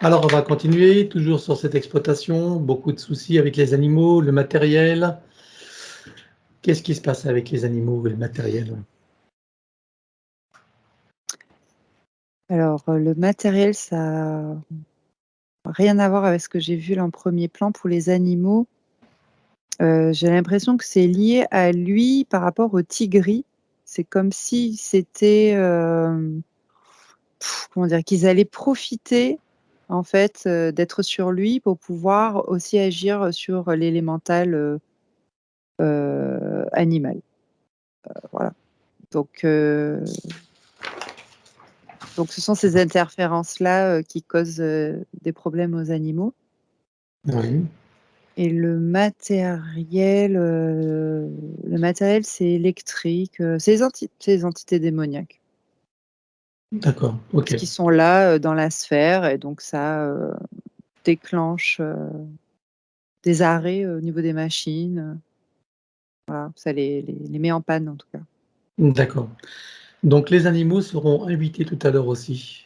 Alors, on va continuer, toujours sur cette exploitation, beaucoup de soucis avec les animaux, le matériel. Qu'est-ce qui se passe avec les animaux et le matériel? Alors, le matériel, ça n'a rien à voir avec ce que j'ai vu là en premier plan pour les animaux. J'ai l'impression que c'est lié à lui par rapport au tigris. C'est comme si c'était, comment dire? Qu'ils allaient profiter en fait, d'être sur lui pour pouvoir aussi agir sur l'élémental, animal. Voilà. Donc ce sont ces interférences-là, qui causent, des problèmes aux animaux. Oui, Et le matériel, c'est électrique, c'est les entités démoniaques. d'accord, Parce ok. qu'ils sont là, dans la sphère et donc ça, déclenche, des arrêts, au niveau des machines, voilà, ça les met en panne en tout cas. D'accord. Donc, les animaux seront invités tout à l'heure aussi.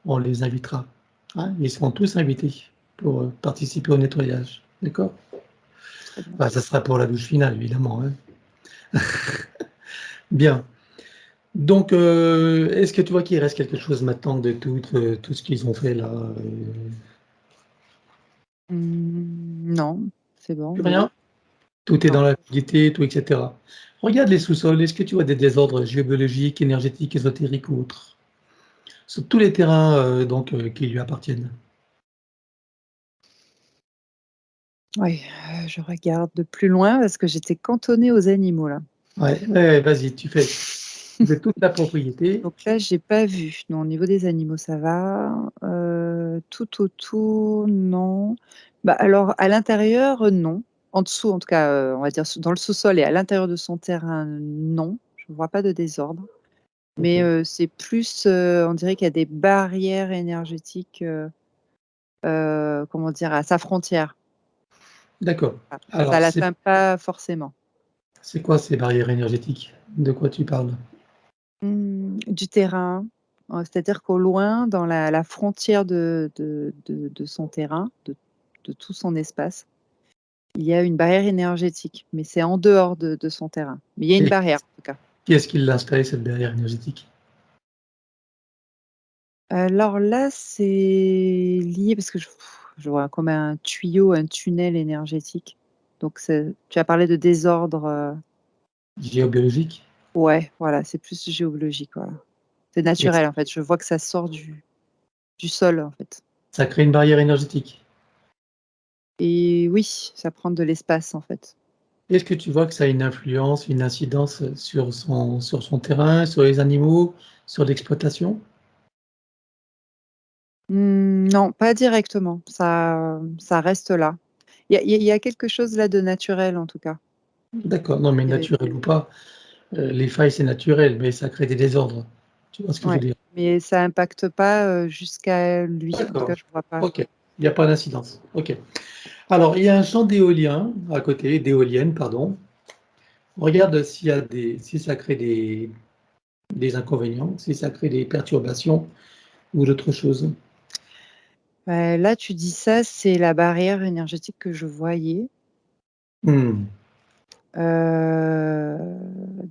On les invitera. Hein, ils seront tous invités pour participer au nettoyage. D'accord? Très bien. Bah, ça sera pour la douche finale, évidemment. Hein. Bien. Donc, est-ce que tu vois qu'il reste quelque chose maintenant de tout ce qu'ils ont fait là? Non, c'est bon. Plus rien? Tout est Non. dans la fluidité, tout, etc. Regarde les sous-sols. Est-ce que tu vois des désordres géobiologiques, énergétiques, ésotériques ou autres? Sur tous les terrains qui lui appartiennent. Oui, je regarde de plus loin parce que j'étais cantonnée aux animaux là. Ouais, ouais, vas-y, tu fais toute la propriété. Donc là, j'ai pas vu. Non, au niveau des animaux, ça va. Tout autour, non. Bah, alors à l'intérieur, non. En dessous, en tout cas, on va dire dans le sous-sol et à l'intérieur de son terrain, non. Je ne vois pas de désordre. Ok, Mais c'est plus, on dirait qu'il y a des barrières énergétiques, comment dire? À sa frontière. d'accord. Voilà. Ça Alors, l'atteint pas forcément. c'est quoi ces barrières énergétiques? De quoi tu parles? Du terrain, c'est-à-dire qu'au loin, dans la frontière de son terrain, de tout son espace, il y a une barrière énergétique, mais c'est en dehors de son terrain. Mais il y a une Et barrière, en tout cas. qui est-ce qui l'a installé, cette barrière énergétique? Alors là, c'est lié parce que je vois comme un tuyau, un tunnel énergétique. Donc tu as parlé de désordre, Géobiologique? ouais, voilà, c'est plus géologique, voilà. C'est Et naturel, en fait. Je vois que ça sort du sol, en fait. ça crée une barrière énergétique. Et oui, ça prend de l'espace, en fait. Est-ce que tu vois que ça a une influence, une incidence sur son terrain, sur les animaux, sur l'exploitation? Non, pas directement. Ça reste là. Il y a quelque chose là de naturel, en tout cas. D'accord, non, mais Et naturel ou pas, les failles, c'est naturel, mais ça crée des désordres. Tu vois ce que je veux ouais, dire? mais ça impacte pas, jusqu'à lui. En tout D'accord, cas, je vois pas. ok. Il n'y a pas d'incidence. Ok. Alors, il y a un champ d'éolien à côté, d'éoliennes, pardon. Regarde s'il y a si ça crée des inconvénients, si ça crée des perturbations ou d'autres choses. Là, tu dis ça, c'est la barrière énergétique que je voyais. Hmm, Heu,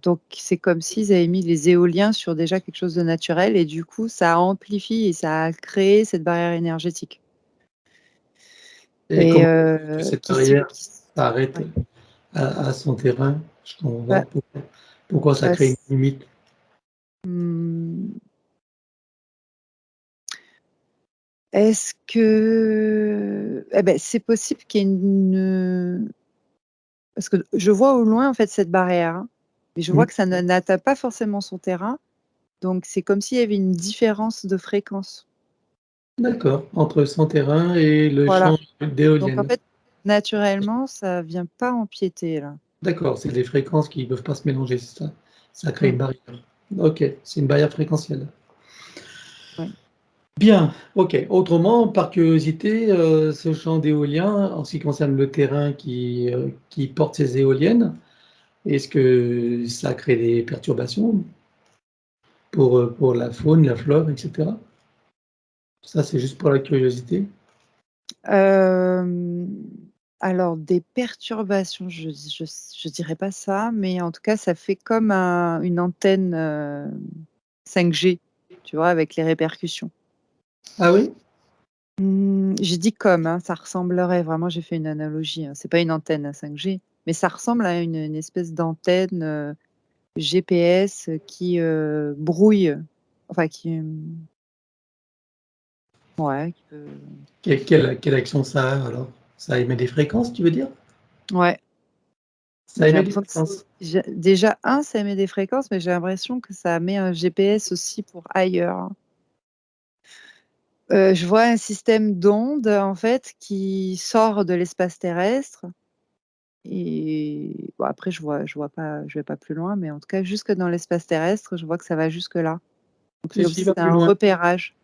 donc c'est comme s'ils avaient mis les éoliens sur déjà quelque chose de naturel et du coup, ça amplifie et ça a créé cette barrière énergétique Et et comment que cette barrière qui s'arrête ouais, à son terrain? Je comprends bah, pas pourquoi ça crée une s limite. mmh, est-ce que c'est possible qu'il y ait parce que je vois au loin, en fait, cette barrière, hein, mais je Hmm, vois que ça n'atteint pas forcément son terrain, donc c'est comme s'il y avait une différence de fréquence. d'accord, entre son terrain et le Voilà. champ Donc en d'éoliennes. fait, naturellement, ça vient pas empiéter là. D'accord, c'est des fréquences qui ne peuvent pas se mélanger, c'est ça? Ça crée Mmh. une barrière. Ok, c'est une barrière fréquentielle. Ouais. Bien, ok. Autrement, par curiosité, ce champ d'éolien, en ce qui concerne le terrain qui porte ces éoliennes, est-ce que ça crée des perturbations pour la faune, la flore, etc.? Ça, c'est juste pour la curiosité. Alors des perturbations, je dirais pas ça, mais en tout cas, ça fait comme une antenne 5G, tu vois, avec les répercussions. Ah oui? J'ai dit comme, hein, ça ressemblerait vraiment, j'ai fait une analogie, hein. C'est pas une antenne à 5G, mais ça ressemble à une espèce d'antenne GPS qui brouille, enfin ouais, qui peut. Quelle action ça a alors? Ça émet des fréquences, tu veux dire? Ouais, Ça j'ai émet des l'impression que fréquences. déjà, ça émet des fréquences, mais j'ai l'impression que ça met un GPS aussi pour ailleurs, hein. Je vois un système d'ondes, en fait, qui sort de l'espace terrestre et bon, après je vais pas plus loin, mais en tout cas jusque dans l'espace terrestre, je vois que ça va jusque là. Donc c'est Si, comme si, si va c'était plus un loin. repérage.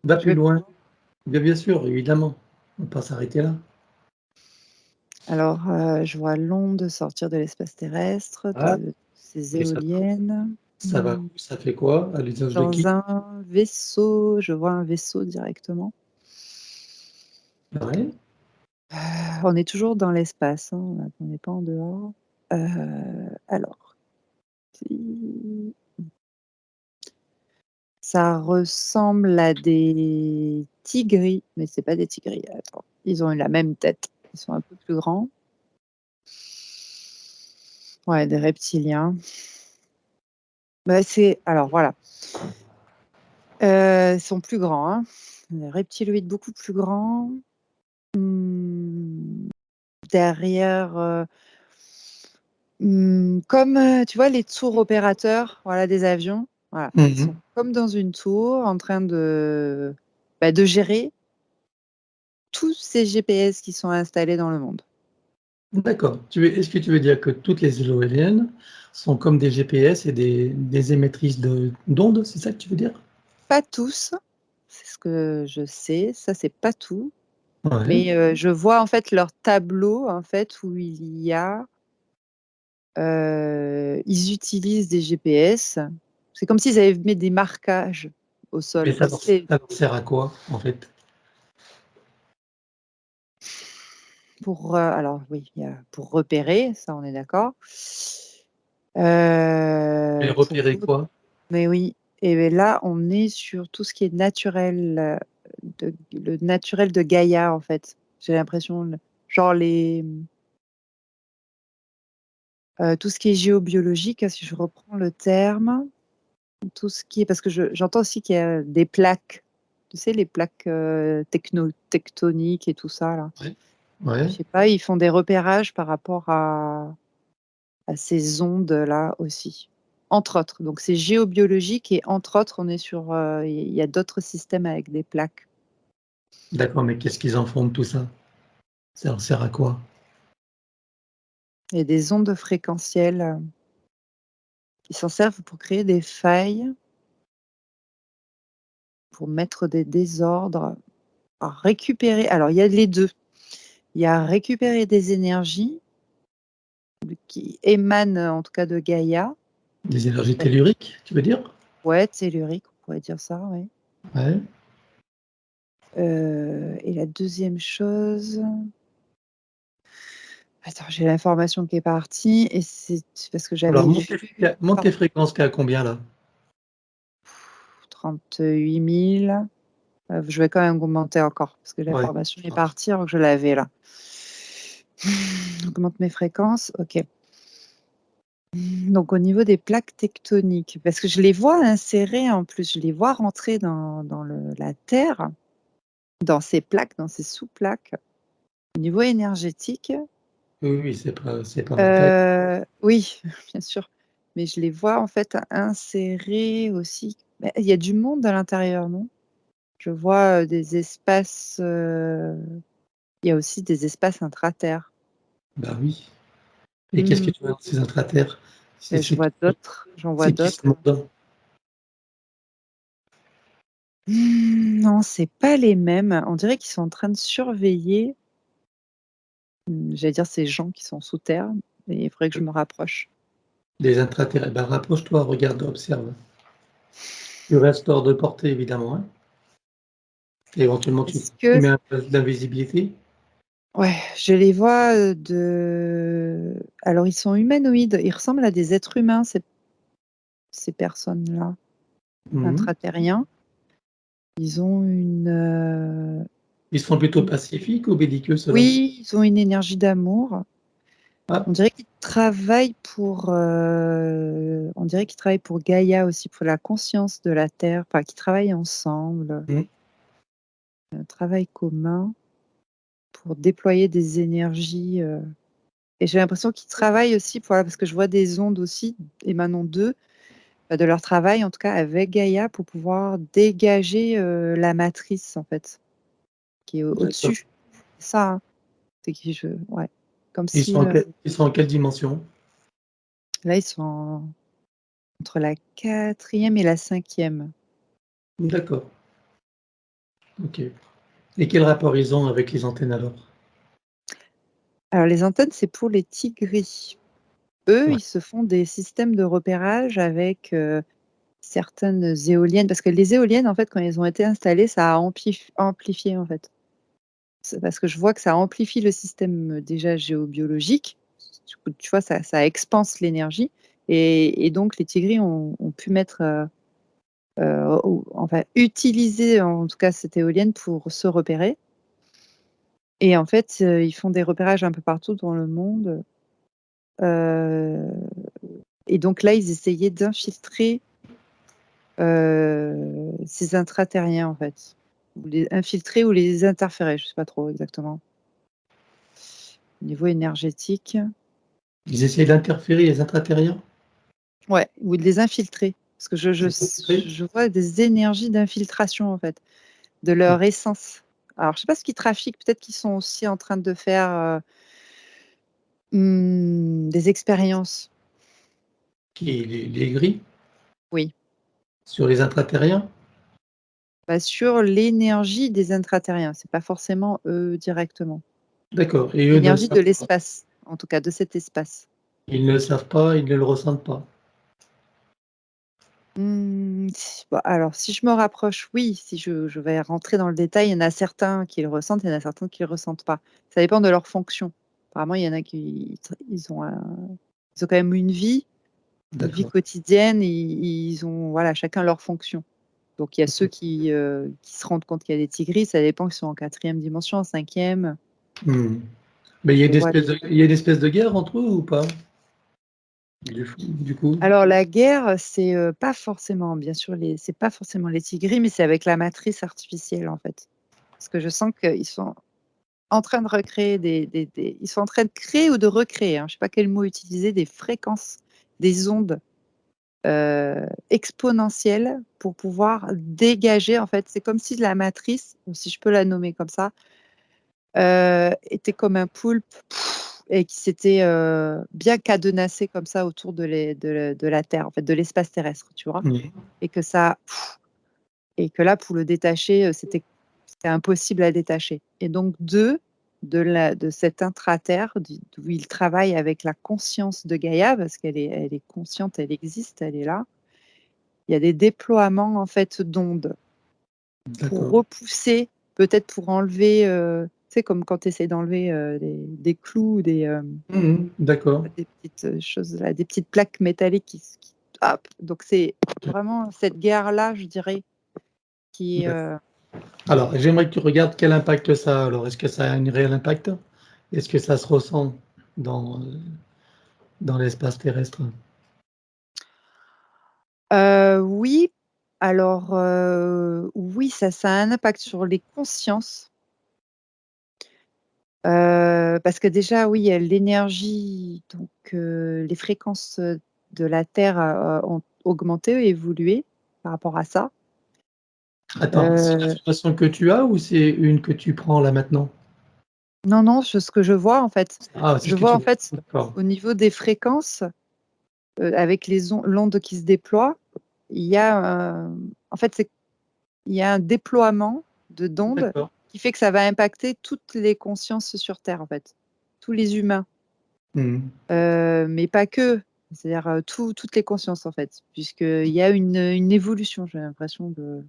Va Je plus vais plus loin. loin? Bien sûr, évidemment. On ne va pas s'arrêter là. Alors, je vois l'onde sortir de l'espace terrestre, Ah, de ces et éoliennes. ça va où? Ça fait quoi? À l'usage de Dans qui? un vaisseau, je vois un vaisseau directement. Ouais. On est toujours dans l'espace, hein, on n'est pas en dehors. Alors, si ça ressemble à des tigris, mais c'est pas des tigris, attends, ils ont la même tête, ils sont un peu plus grands. Ouais, des reptiliens. Bah, alors voilà, ils sont plus grands, hein. Des reptiloïdes beaucoup plus grands. Mmh, derrière, comme, tu vois les tours opérateurs, voilà, des avions? Voilà, ils sont Mhm. comme dans une tour en train de gérer tous ces GPS qui sont installés dans le monde. D'accord. Est-ce que tu veux dire que toutes les éoliennes sont comme des GPS et des émettrices d'ondes, c'est ça que tu veux dire? Pas tous, c'est ce que je sais, ça c'est pas tout, Ouais. mais je vois en fait leur tableau en fait où il y a, ils utilisent des GPS. C'est comme s'ils avaient mis des marquages au Mais sol, ça comme leur, si c'est ça leur sert à quoi, en fait? alors oui, il y a pour repérer, ça on est d'accord. Et Pour repérer quoi? Mais oui, et beh, là, on est sur tout ce qui est naturel, le naturel de Gaïa, en fait. J'ai l'impression, genre tout ce qui est géobiologique, hein, si je reprends le terme, tout ce qui est parce que j'entends aussi qu'il y a des plaques, tu sais, les plaques, tectoniques et tout ça là. Ouais. Je Ouais. sais pas, ils font des repérages par rapport à ces ondes-là aussi, entre autres. Donc c'est géobiologique et entre autres, on est sur, il y a d'autres systèmes avec des plaques. D'accord, mais qu'est-ce qu'ils en font de tout ça? Ça leur sert à quoi? Il y a des ondes fréquentielles, qui s'en servent pour créer des failles, pour mettre des désordres, à récupérer alors il y a les 2. Il y a récupérer des énergies qui émanent, en tout cas de Gaïa. Des énergies Ouais. telluriques, tu veux dire? Ouais, tellurique, on pourrait dire ça, oui. Ouais. Et la deuxième chose, attends, j'ai l'information qui est partie et c'est parce que Alors j'avais vu monte tes pardon, fréquences qu'à combien là? 38 000. Je vais quand même augmenter encore parce que Ouais, l'information je est pense. partie alors que je l'avais là. Augmente mes fréquences, OK. Donc au niveau des plaques tectoniques, parce que je les vois insérées en plus, je les vois rentrer dans la terre, dans ces plaques, dans ces sous-plaques. Au niveau énergétique, Oui, oui, c'est pas ma taille. oui, bien sûr, mais je les vois en fait insérées aussi. Mais il y a du monde à l'intérieur, non? Je vois, des espaces, il y a aussi des espaces intraterres. Bah oui. Et qu'est-ce que Mmh. tu vois dans ces intraterres? Et je vois d'autres, j'en vois C'est qui ce d'autres. monde? Non, c'est pas les mêmes. On dirait qu'ils sont en train de surveiller, j'allais dire ces gens qui sont sous terre, mais il faudrait que je me rapproche. Les intraterrestres. Bah rapproche-toi, regarde, observe. Tu restes hors de portée évidemment, hein. Et éventuellement, Est-ce tu que mets un peu d'invisibilité? ouais, je les vois, alors ils sont humanoïdes, ils ressemblent à des êtres humains, ces personnes-là, Mhm. intraterriens. Ils ont Ils sont plutôt pacifiques ou belliqueux, selon toi? oui, ils ont une énergie d'amour. Ah, On dirait qu'ils travaillent pour Gaïa aussi, pour la conscience de la Terre, enfin, qu'ils travaillent ensemble, mhm. un travail commun pour déployer des énergies. Et j'ai l'impression qu'ils travaillent aussi, voilà, parce que je vois des ondes aussi émanant d'eux, de leur travail, en tout cas avec Gaïa, pour pouvoir dégager la matrice, en fait, qui est D'accord. au-dessus. C'est ça, hein. C'est qui je, ouais. Comme Ils si sont ils sont en quelle dimension? là, ils sont entre la 4e et la 5e. D'accord. Ok. Et quel rapport ils ont avec les antennes alors? Alors, les antennes, c'est pour les tigris. Eux, Ouais. ils se font des systèmes de repérage avec certaines éoliennes, parce que les éoliennes, en fait, quand elles ont été installées, ça a amplifié, en fait. C'est parce que je vois que ça amplifie le système déjà géobiologique. Du coup, tu vois, ça expanse l'énergie. Et donc, les tigris ont pu mettre, enfin, utiliser en tout cas cette éolienne pour se repérer. Et en fait, ils font des repérages un peu partout dans le monde. Euh, et donc là, ils essayaient d'infiltrer ces intraterriens, en fait. Ou les infiltrer ou les interférer, je sais pas trop exactement. Au niveau énergétique. Ils essaient d'interférer les intraterriens? Ouais, ou de les infiltrer. Parce que Les infiltrer? je vois des énergies d'infiltration, en fait, de leur essence. Alors, je sais pas ce qu'ils trafiquent, peut-être qu'ils sont aussi en train de faire des expériences. Qui, les gris? Oui. Sur les intraterriens? Bah, sur l'énergie des intraterriens, c'est pas forcément eux directement. D'accord. Et eux ne le L'énergie savent de pas. l'espace, en tout cas de cet espace. Ils ne le savent pas, ils ne le ressentent pas. Bah, alors si je me rapproche, oui, si je vais rentrer dans le détail, il y en a certains qui le ressentent, il y en a certains qui le ressentent pas. Ça dépend de leur fonction. Apparemment, il y en a qui ils ont quand même une vie D'accord. quotidienne, ils ont voilà, chacun leur fonction. Donc il y a ceux qui se rendent compte qu'il y a des tigris, ça dépend qu'ils sont en 4e dimension, en 5e. Hmm. Mais il y a Je vois il y a une espèce de guerre entre eux ou pas? Du coup? alors la guerre, c'est, pas forcément bien sûr c'est pas forcément les tigris, mais c'est avec la matrice artificielle, en fait. Parce que je sens qu'ils sont en train de recréer ils sont en train de créer ou de recréer, hein, je sais pas quel mot utiliser, des fréquences, des ondes, exponentielles pour pouvoir dégager, en fait. C'est comme si la matrice, ou si je peux la nommer comme ça, était comme un poulpe et qui s'était, bien cadenassé comme ça autour de la Terre, en fait, de l'espace terrestre, tu vois? Hmm. Et que ça et que là, pour le détacher, c'était impossible à détacher. Et donc de cette intra-terre d'où il travaille avec la conscience de Gaïa, parce elle est consciente, elle existe, elle est là. Il y a des déploiements, en fait, d'ondes pour D'accord. repousser, peut-être pour enlever, tu sais, comme quand tu essaies d'enlever, des clous, D'accord. des petites, choses là, des petites plaques métalliques qui hop, donc c'est vraiment cette guerre-là, je dirais, qui est, Alors, j'aimerais que tu regardes quel impact ça a. Alors, est-ce que ça a un réel impact? Est-ce que ça se ressent dans, dans l'espace terrestre? Oui, alors, oui, ça a un impact sur les consciences, parce que déjà, oui, il y a l'énergie, donc les fréquences, de la Terre, ont augmenté, évolué par rapport à ça. Attends, c'est Heu, l'information que tu as ou c'est une que tu prends là maintenant? non, non, ce que je vois, en fait, Ah, c'est ce je que vois, tu en vois. fait, D'accord. au niveau des fréquences, avec l'onde qui se déploie, il y a, en fait, il y a un déploiement d'ondes D'accord. qui fait que ça va impacter toutes les consciences sur terre, en fait, tous les humains, Mmh. mais pas que. C'est-à-dire, toutes les consciences, en fait, puisqu'il y a une évolution, j'ai l'impression de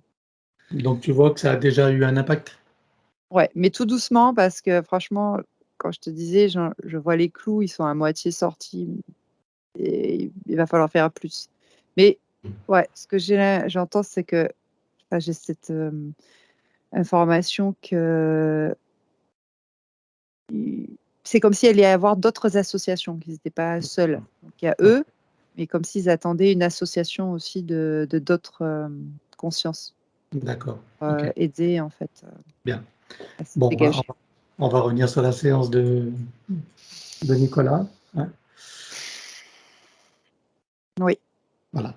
Donc tu vois que ça a déjà eu un impact. Ouais, mais tout doucement parce que franchement, quand je te disais, je vois les clous, ils sont à moitié sortis et il va falloir faire plus. Mais ouais, ce que j'entends, c'est que enfin, j'ai cette information que c'est comme s'il allait y avoir d'autres associations, qu'ils n'étaient pas seuls. Donc il y a eux, mais comme s'ils attendaient une association aussi de d'autres consciences D'accord. pour Ok. aider en fait Bien. à se Bon, dégager. on va revenir sur la séance de Nicolas, hein. Oui. Voilà.